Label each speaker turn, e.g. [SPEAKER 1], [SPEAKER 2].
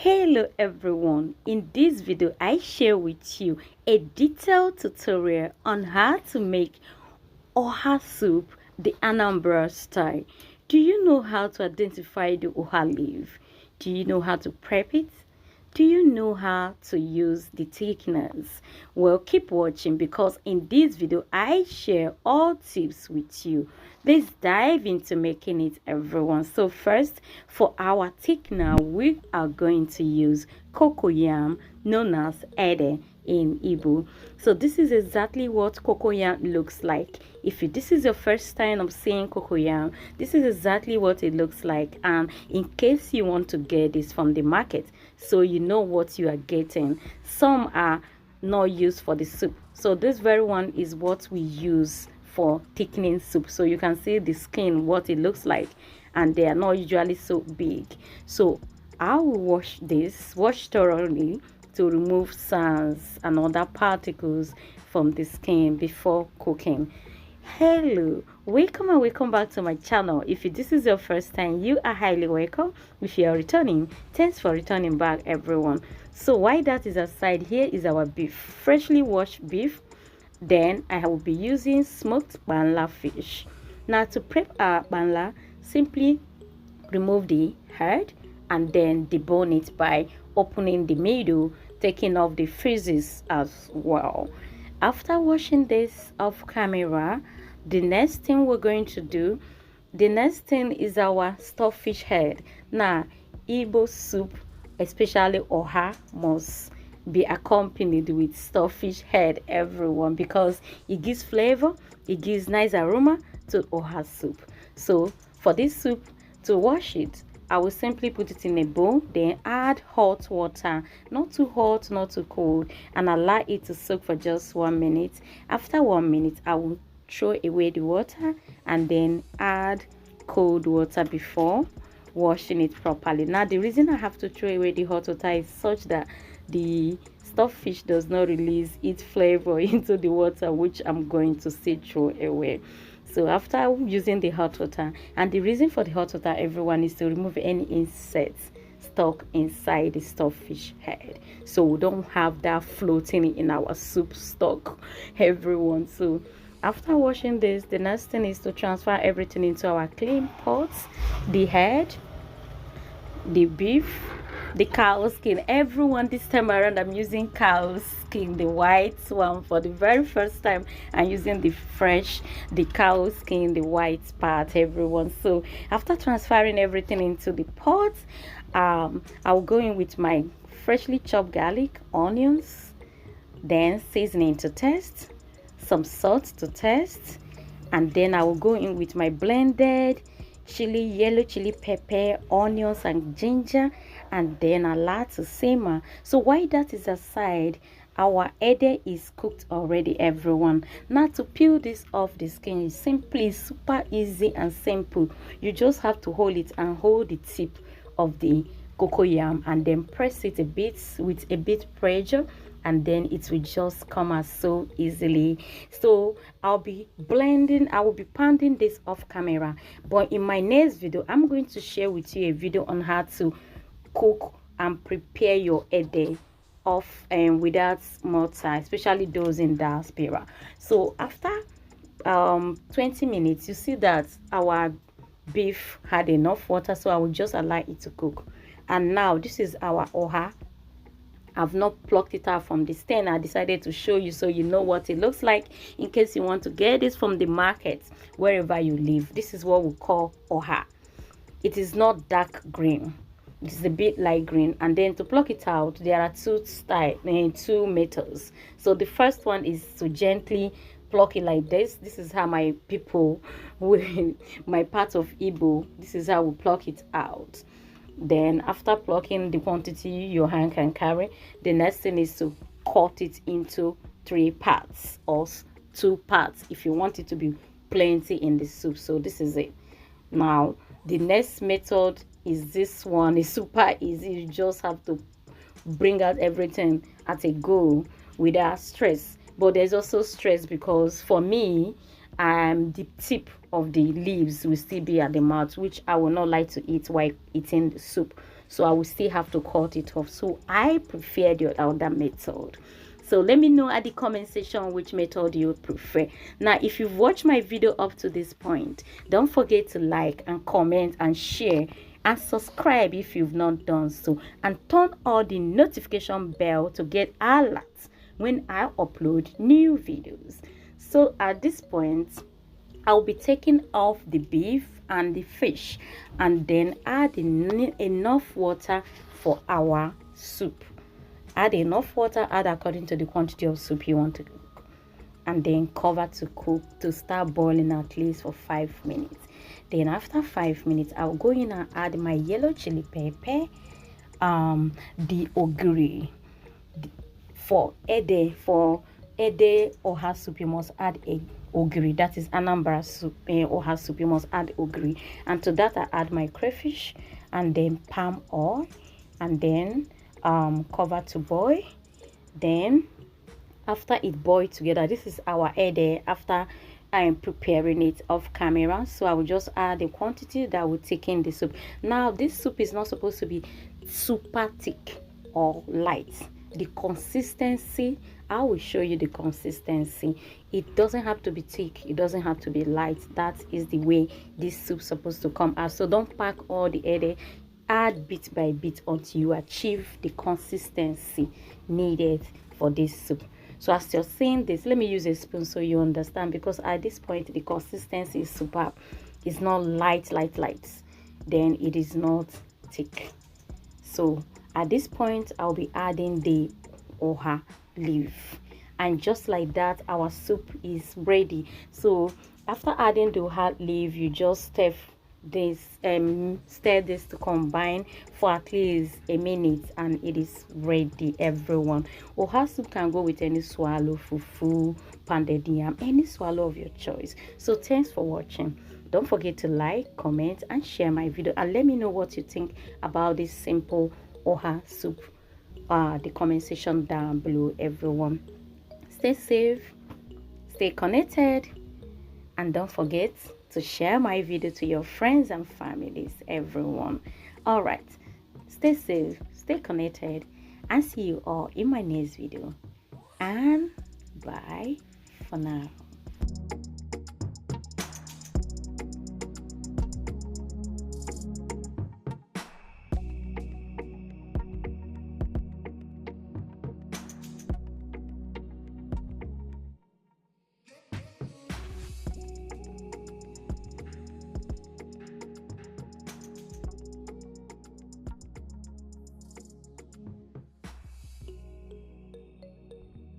[SPEAKER 1] Hello everyone, in this video I share with you a detailed tutorial on how to make oha soup the Anambra style. Do you know how to identify the oha leaf? Do you know how to prep it? Do you know how to use the thickness? Well, keep watching because in this video I share all tips with you. Let's dive into making it, everyone. So first, for our thickener, we are going to use cocoyam, known as ede in Igbo. So this is exactly what cocoyam looks like. If this is your first time of seeing cocoyam, this is exactly what it looks like. And in case you want to get this from the market, so you know what you are getting, some are not used for the soup. So this very one is what we use for thickening soup. So you can see the skin, what it looks like, and they are not usually so big. So I will wash thoroughly to remove sands and other particles from the skin before cooking. Hello, welcome and welcome back to my channel. If this is your first time, you are highly welcome. If you are returning, thanks for returning back, everyone. So while that is aside, here is our beef, freshly washed beef. Then I will be using smoked banla fish. Now to prep our banla, simply remove the head and then debone it by opening the middle, taking off the frizz as well. After washing this off camera, the next thing we're going to do, is our stuffed fish head. Now Igbo soup, especially oha, must be accompanied with stuffed fish head, everyone, because it gives flavor, it gives nice aroma to oha soup. So for this soup, to wash it, I will simply put it in a bowl, then add hot water, not too hot, not too cold, and allow it to soak for just 1 minute. After 1 minute, I will throw away the water and then add cold water before washing it properly. Now the reason I have to throw away the hot water is such that the stuffed fish does not release its flavor into the water, which I'm going to see throw away. So after using the hot water, and the reason for the hot water, everyone, is to remove any insects stuck inside the stuffed fish head, so we don't have that floating in our soup stock, everyone. So after washing this, the next thing is to transfer everything into our clean pots: the head, the beef, the cow skin. Everyone, this time around I'm using cow skin, the white one. For the very first time I'm using the cow skin, the white part, everyone. So after transferring everything into the pot, I'll go in with my freshly chopped garlic, onions, then seasoning to taste, some salt to taste, and then I will go in with my blended yellow chili pepper, onions and ginger, and then allow to simmer. So while that is aside, our ede is cooked already, everyone. Now to peel this off the skin is simply super easy and simple. You just have to hold it and hold the tip of the cocoyam and then press it a bit with a bit pressure, and then it will just come out so easily. So I will be pounding this off camera, but in my next video I'm going to share with you a video on how to cook and prepare your ede off and without mortar, especially those in diaspora. So after 20 minutes, you see that our beef had enough water, so I will just allow it to cook. And now this is our oha. I've not plucked it out from the stem. I decided to show you so you know what it looks like in case you want to get this from the market wherever you live. This is what we call oha. It is not dark green, it is a bit light green. And then to pluck it out, there are two methods. So the first one is to gently pluck it like this. This is how my people my part of Igbo, this is how we pluck it out. Then after plucking the quantity your hand can carry, the next thing is to cut it into 3 parts or 2 parts if you want it to be plenty in the soup. So this is it. Now the next method is this one. It's super easy. You just have to bring out everything at a go without stress. But there's also stress because for me, the tip of the leaves will still be at the mouth, which I will not like to eat while eating the soup. so I will still have to cut it off. So I prefer the other method. So let me know at the comment section which method you prefer. Now, if you've watched my video up to this point, don't forget to like and comment and share and subscribe if you've not done so, and turn on the notification bell to get alerts when I upload new videos. So at this point, I'll be taking off the beef and the fish and then add enough water for our soup. Add enough water, add according to the quantity of soup you want to cook, and then cover to cook to start boiling at least for 5 minutes. Then after 5 minutes, I'll go in and add my yellow chili pepper, the ogiri. For ede oha soup, you must add a ogiri. That is anambra soup, oha soup, you must add ogiri. And to that I add my crayfish and then palm oil, and then cover to boil. Then after it boils together, this is our ede after I am preparing it off camera. So I will just add the quantity that will take in the soup. Now this soup is not supposed to be super thick or light. The consistency, I will show you the consistency. It doesn't have to be thick, it doesn't have to be light. That is the way this soup is supposed to come out. So don't pack all the ede, add bit by bit until you achieve the consistency needed for this soup. So as you're seeing this, let me use a spoon so you understand, because at this point the consistency is superb. It's not light, then it is not thick. So at this point I'll be adding the oha leaf, and just like that our soup is ready. So after adding the oha leaf, you just stir this to combine for at least a minute, and it is ready, everyone. Oha soup can go with any swallow, fufu, pounded yam, any swallow of your choice. So thanks for watching. Don't forget to like, comment and share my video, and let me know what you think about this simple oha soup. The comment section down below, everyone. Stay safe, stay connected, and don't forget to share my video to your friends and families, everyone. All right, stay safe, stay connected, and see you all in my next video. And bye for now.